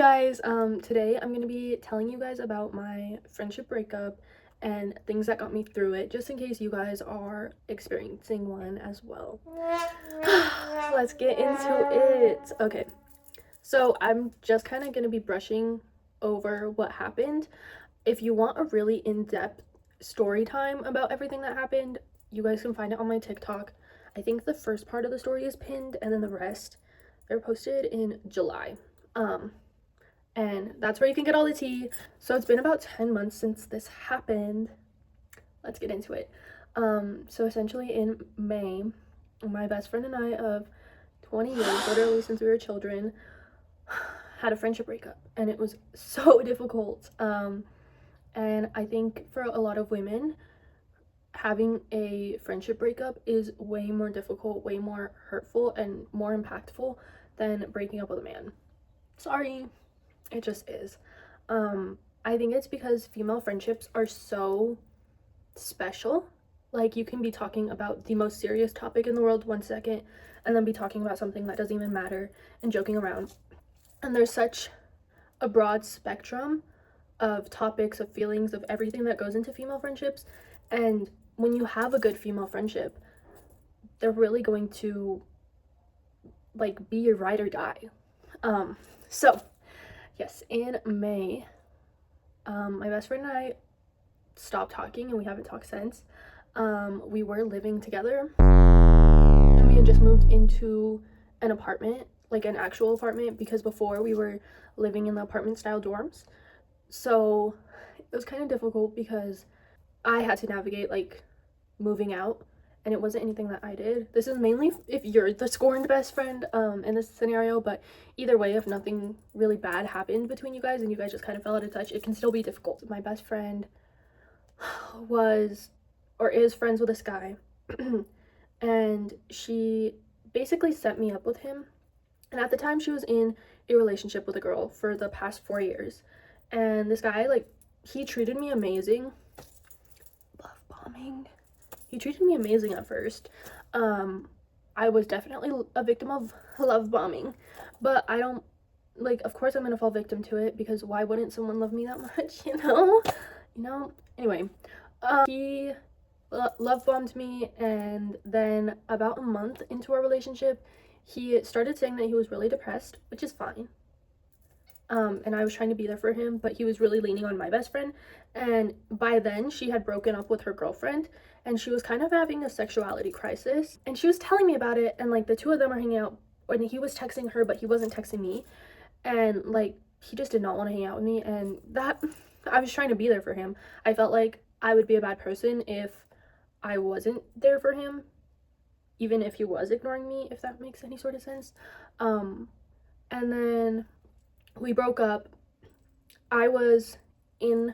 Guys, today I'm gonna be telling you guys about my friendship breakup and things that got me through it, just in case you guys are experiencing one as well. Let's get into it. Okay, so I'm just kind of gonna be brushing over what happened. If you want a really in-depth story time about everything that happened, you guys can find it on my TikTok. I think the first part of the story is pinned, and then the rest they're posted in July. And that's where you can get all the tea. So it's been about 10 months since this happened. Let's get into it. So essentially in May, my best friend and I of 20 years, literally since we were children, had a friendship breakup, and it was so difficult. And I think for a lot of women, having a friendship breakup is way more difficult, way more hurtful, and more impactful than breaking up with a man. Sorry. It just is. I think it's because female friendships are so special. Like, you can be talking about the most serious topic in the world 1 second, and then be talking about something that doesn't even matter and joking around. And there's such a broad spectrum of topics, of feelings, of everything that goes into female friendships. And when you have a good female friendship, they're really going to, like, be your ride or die. So yes, in May, my best friend and I stopped talking, and we haven't talked since. We were living together, and we had just moved into an apartment, like an actual apartment, because before we were living in the apartment style dorms. So it was kind of difficult because I had to navigate like moving out, and it wasn't anything that I did. This is mainly if you're the scorned best friend in this scenario, but either way, if nothing really bad happened between you guys and you guys just kind of fell out of touch, it can still be difficult. My best friend was or is friends with this guy and she basically set me up with him. And at the time, she was in a relationship with a girl for the past 4 years, and this guy, like, he treated me amazing. Love bombing. He treated me amazing at first. I was definitely a victim of love bombing, but I don't, like, of course I'm gonna fall victim to it, because why wouldn't someone love me that much, Anyway, he love bombed me, and then about a month into our relationship, he started saying that he was really depressed, which is fine. And I was trying to be there for him, but he was really leaning on my best friend. And by then, she had broken up with her girlfriend, and she was kind of having a sexuality crisis. And she was telling me about it, and like the two of them are hanging out, and he was texting her, but he wasn't texting me. And like, he just did not want to hang out with me, and that, I was trying to be there for him. I felt like I would be a bad person if I wasn't there for him, even if he was ignoring me, if that makes any sort of sense. And then we broke up. I was in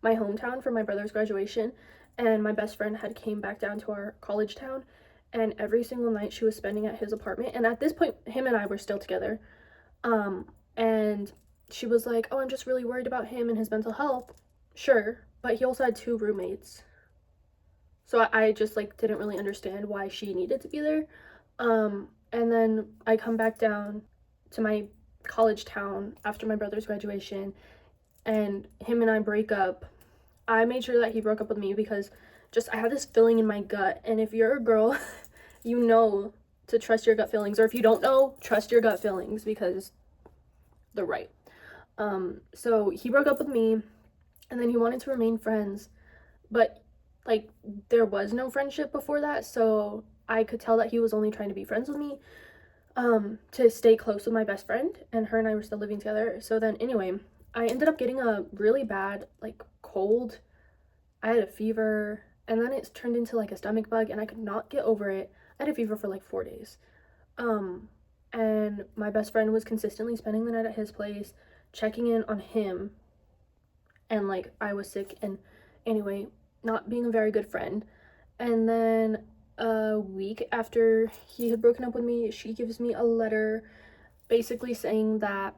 my hometown for my brother's graduation, and my best friend had came back down to our college town, and every single night she was spending at his apartment. And at this point, him and I were still together. And she was like, oh, I'm just really worried about him and his mental health. Sure, but he also had 2 roommates, so I just like didn't really understand why she needed to be there. And then I come back down to my college town after my brother's graduation, and him and I break up. I made sure that he broke up with me because just I had this feeling in my gut, and if you're a girl, you know to trust your gut feelings, or if you don't know, trust your gut feelings, because they're right. So he broke up with me, and then he wanted to remain friends, but like there was no friendship before that, so I could tell that he was only trying to be friends with me, to stay close with my best friend, and her and I were still living together. So then anyway, I ended up getting a really bad like cold. I had a fever, and then it turned into like a stomach bug, and I could not get over it. I had a fever for like 4 days. And my best friend was consistently spending the night at his place, checking in on him, and like I was sick, and anyway, not being a very good friend. And then a week after he had broken up with me, she gives me a letter basically saying that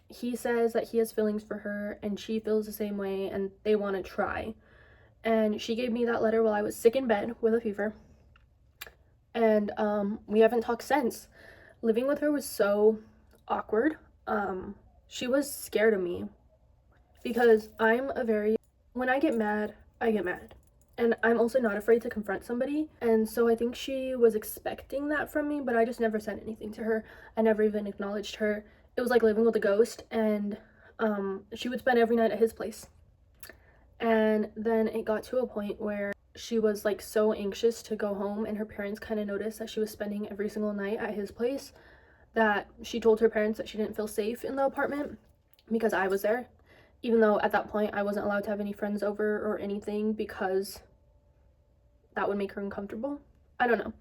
he says that he has feelings for her and she feels the same way, and they want to try. And she gave me that letter while I was sick in bed with a fever, and we haven't talked since. Living with her was so awkward. she was scared of me because when I get mad, I get mad. And I'm also not afraid to confront somebody. And so I think she was expecting that from me, but I just never said anything to her. I never even acknowledged her. It was like living with a ghost, and she would spend every night at his place. And then it got to a point where she was like so anxious to go home, and her parents kind of noticed that she was spending every single night at his place, that she told her parents that she didn't feel safe in the apartment because I was there, even though at that point I wasn't allowed to have any friends over or anything because that would make her uncomfortable. I don't know.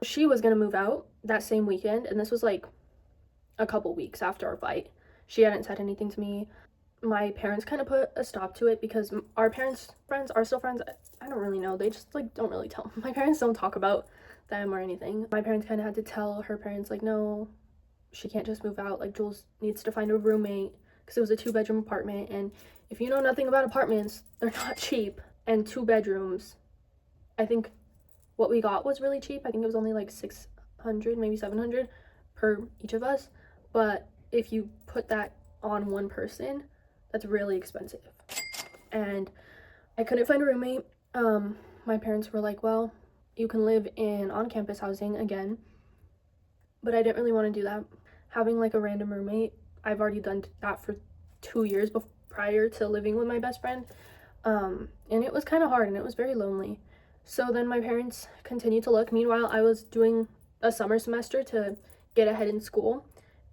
She was gonna move out that same weekend, and this was like a couple weeks after our fight. She hadn't said anything to me. My parents kind of put a stop to it because our parents' friends are still friends. I don't really know. They just like don't really tell. My parents don't talk about them or anything. My parents kind of had to tell her parents, like, no, she can't just move out. Like, Jules needs to find a roommate because it was a 2-bedroom apartment. And if you know nothing about apartments, they're not cheap. And 2 bedrooms, I think what we got was really cheap. I think it was only like 600, maybe 700 per each of us. But if you put that on one person, that's really expensive. And I couldn't find a roommate. My parents were like, well, you can live in on-campus housing again. But I didn't really want to do that. Having like a random roommate, I've already done that for 2 years prior to living with my best friend. And it was kind of hard, and it was very lonely. So then my parents continued to look. Meanwhile, I was doing a summer semester to get ahead in school,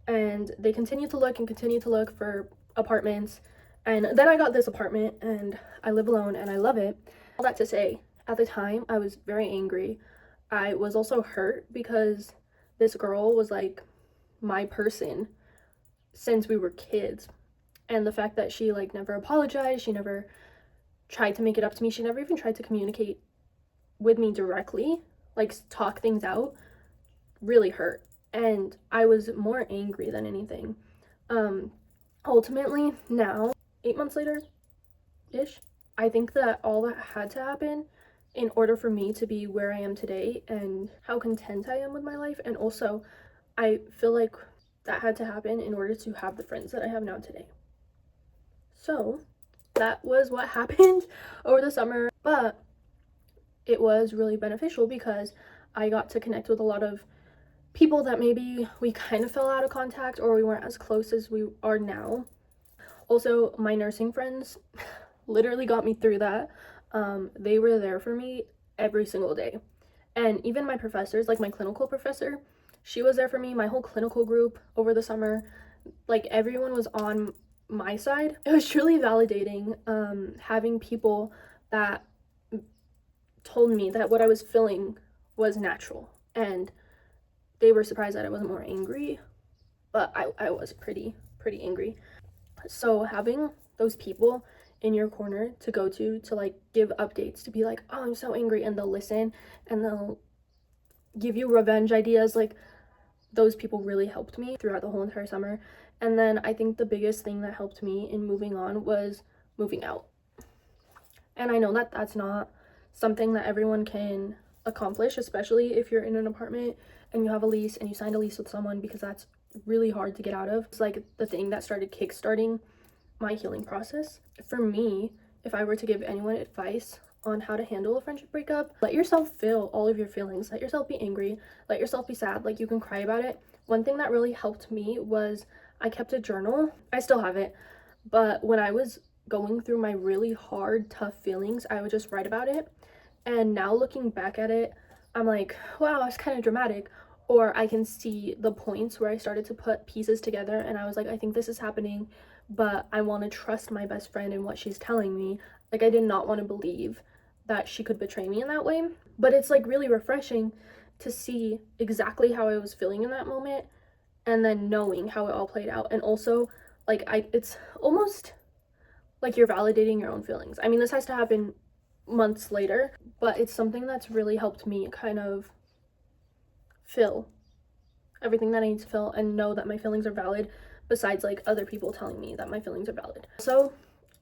and they continued to look for apartments. And then I got this apartment, and I live alone, and I love it. All that to say, at the time, I was very angry. I was also hurt because this girl was like my person since we were kids. And the fact that she like never apologized, she never tried to make it up to me, she never even tried to communicate with me directly, like talk things out, really hurt. And I was more angry than anything. Ultimately, now 8 months later ish, I think that all that had to happen in order for me to be where I am today and how content I am with my life. And also, I feel like that had to happen in order to have the friends that I have now today. So that was what happened over the summer, but it was really beneficial because I got to connect with a lot of people that maybe we kind of fell out of contact or we weren't as close as we are now. Also, my nursing friends literally got me through that. They were there for me every single day. And even my professors, like my clinical professor, she was there for me, my whole clinical group over the summer. Like, everyone was on my side. It was truly validating, having people that told me that what I was feeling was natural. And they were surprised that I wasn't more angry, but I was pretty angry. So having those people in your corner to go to like give updates, to be like, oh, I'm so angry, and they'll listen and they'll give you revenge ideas, like those people really helped me throughout the whole entire summer. And then I think the biggest thing that helped me in moving on was moving out. And I know that that's not something that everyone can accomplish, especially if you're in an apartment and you have a lease and you signed a lease with someone, because that's really hard to get out of. It's like the thing that started kickstarting my healing process. For me, if I were to give anyone advice on how to handle a friendship breakup, let yourself feel all of your feelings. Let yourself be angry. Let yourself be sad. Like, you can cry about it. One thing that really helped me was I kept a journal. I still have it, but when I was going through my really hard, tough feelings, I would just write about it. And now looking back at it, I'm like, wow, that's kind of dramatic. Or I can see the points where I started to put pieces together, and I was like, I think this is happening, but I want to trust my best friend in what she's telling me. Like, I did not want to believe that she could betray me in that way. But it's like really refreshing to see exactly how I was feeling in that moment, and then knowing how it all played out. And also, like, it's almost like you're validating your own feelings. I mean, this has to happen months later, but it's something that's really helped me kind of feel everything that I need to feel and know that my feelings are valid, besides like other people telling me that my feelings are valid. So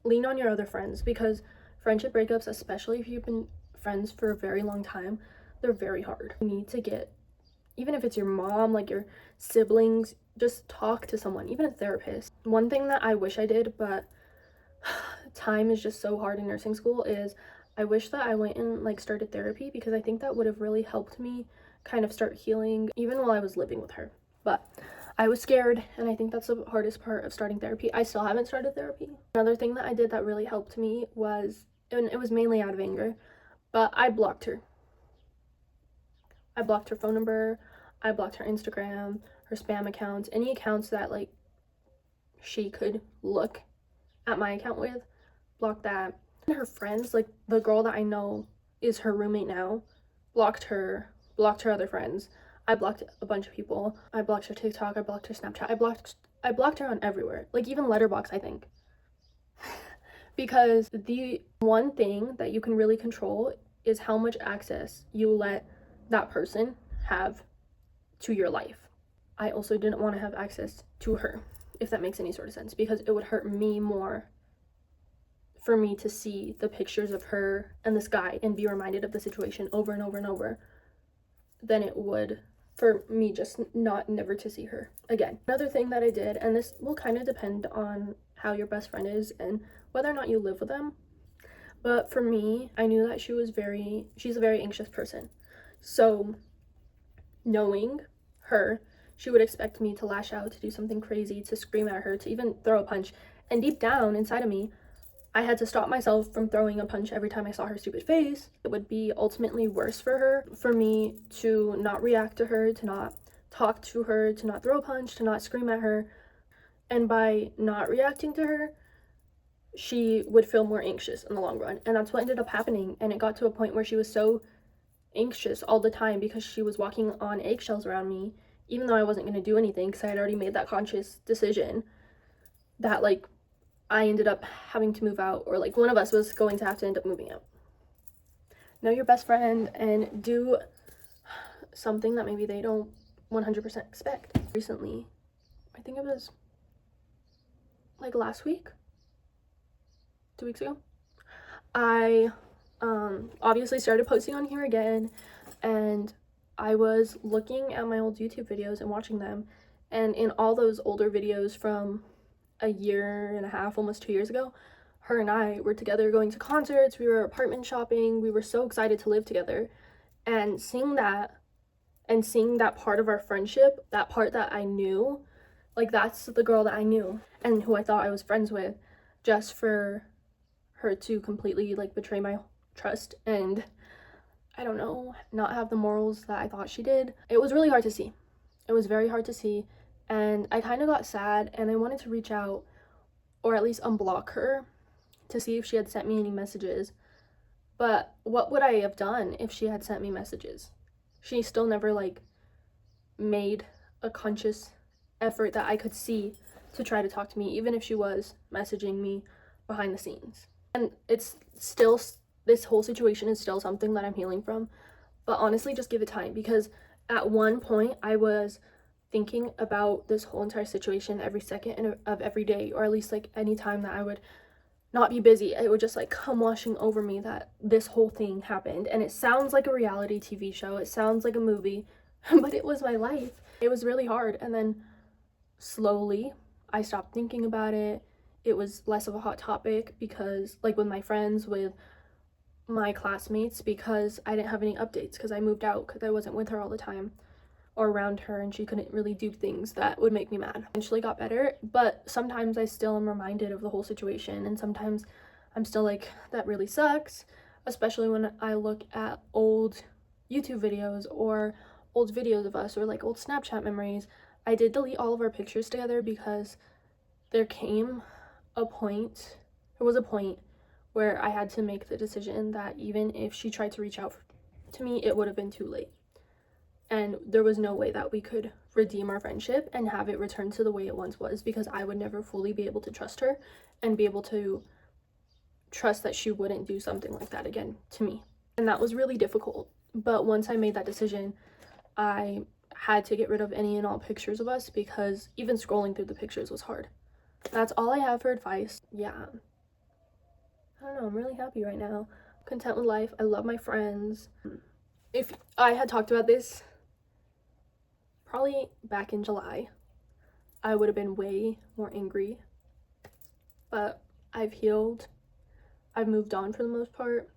lean on your other friends, because friendship breakups, especially if you've been friends for a very long time, they're very hard. You need to get, even if it's your mom, like your siblings, just talk to someone, even a therapist. One thing that I wish I did, but time is just so hard in nursing school, is I wish that I went and like started therapy, because I think that would have really helped me kind of start healing even while I was living with her. But I was scared, and I think that's the hardest part of starting therapy. I still haven't started therapy. Another thing that I did that really helped me was, and it was mainly out of anger, but I blocked her. I blocked her phone number, I blocked her Instagram, her spam accounts, any accounts that like she could look at my account with, blocked that. And her friends, like the girl that I know is her roommate now, blocked her other friends. I blocked a bunch of people. I blocked her TikTok, I blocked her Snapchat, I blocked her on everywhere, like even Letterboxd, I think. Because the one thing that you can really control is how much access you let that person have to your life. I also didn't want to have access to her, if that makes any sort of sense, because it would hurt me more for me to see the pictures of her and this guy and be reminded of the situation over and over and over than it would for me just never to see her again. Another thing that I did, and this will kind of depend on how your best friend is and whether or not you live with them, but for me, I knew that she's a very anxious person. So knowing her, she would expect me to lash out, to do something crazy, to scream at her, to even throw a punch. And deep down inside of me, I had to stop myself from throwing a punch every time I saw her stupid face. It would be ultimately worse for her, for me to not react to her, to not talk to her, to not throw a punch, to not scream at her. And by not reacting to her, she would feel more anxious in the long run. And that's what ended up happening. And it got to a point where she was so anxious all the time because she was walking on eggshells around me, even though I wasn't going to do anything because I had already made that conscious decision, that like I ended up having to move out, or like one of us was going to have to end up moving out. Know your best friend and do something that maybe they don't 100% expect. Recently, I think it was like last week, 2 weeks ago, I obviously started posting on here again, and I was looking at my old YouTube videos and watching them, and in all those older videos from a year and a half, almost 2 years ago, her and I were together going to concerts, we were apartment shopping, we were so excited to live together. And seeing that part of our friendship, that part that I knew, like that's the girl that I knew and who I thought I was friends with, just for her to completely like betray my trust and, I don't know, not have the morals that I thought she did. It was really hard to see. It was very hard to see, and I kind of got sad, and I wanted to reach out, or at least unblock her, to see if she had sent me any messages. But what would I have done if she had sent me messages? She still never like made a conscious effort that I could see to try to talk to me, even if she was messaging me behind the scenes. And it's still, this whole situation is still something that I'm healing from, but honestly, just give it time, because at one point I was thinking about this whole entire situation every second of every day, or at least like any time that I would not be busy, it would just like come washing over me that this whole thing happened. And it sounds like a reality TV show, it sounds like a movie, but it was my life. It was really hard, and then slowly I stopped thinking about it. It was less of a hot topic, because like with my friends, with my classmates, because I didn't have any updates because I moved out, because I wasn't with her all the time or around her, and she couldn't really do things that would make me mad. Eventually got better, but sometimes I still am reminded of the whole situation, and sometimes I'm still like, that really sucks, especially when I look at old YouTube videos or old videos of us, or like old Snapchat memories. I did delete all of our pictures together because there was a point where I had to make the decision that even if she tried to reach out to me, it would have been too late. And there was no way that we could redeem our friendship and have it return to the way it once was, because I would never fully be able to trust her and be able to trust that she wouldn't do something like that again to me. And that was really difficult. But once I made that decision, I had to get rid of any and all pictures of us, because even scrolling through the pictures was hard. That's all I have for advice. Yeah. I don't know, I'm really happy right now. Content with life. I love my friends. If I had talked about this probably back in July, I would have been way more angry. But I've healed. I've moved on for the most part.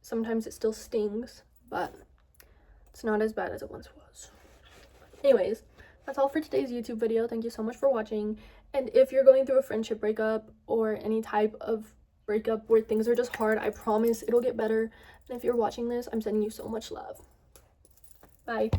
Sometimes it still stings, but it's not as bad as it once was. Anyways, that's all for today's YouTube video. Thank you so much for watching. And if you're going through a friendship breakup or any type of breakup where things are just hard, I promise it'll get better. And if you're watching this, I'm sending you so much love. Bye.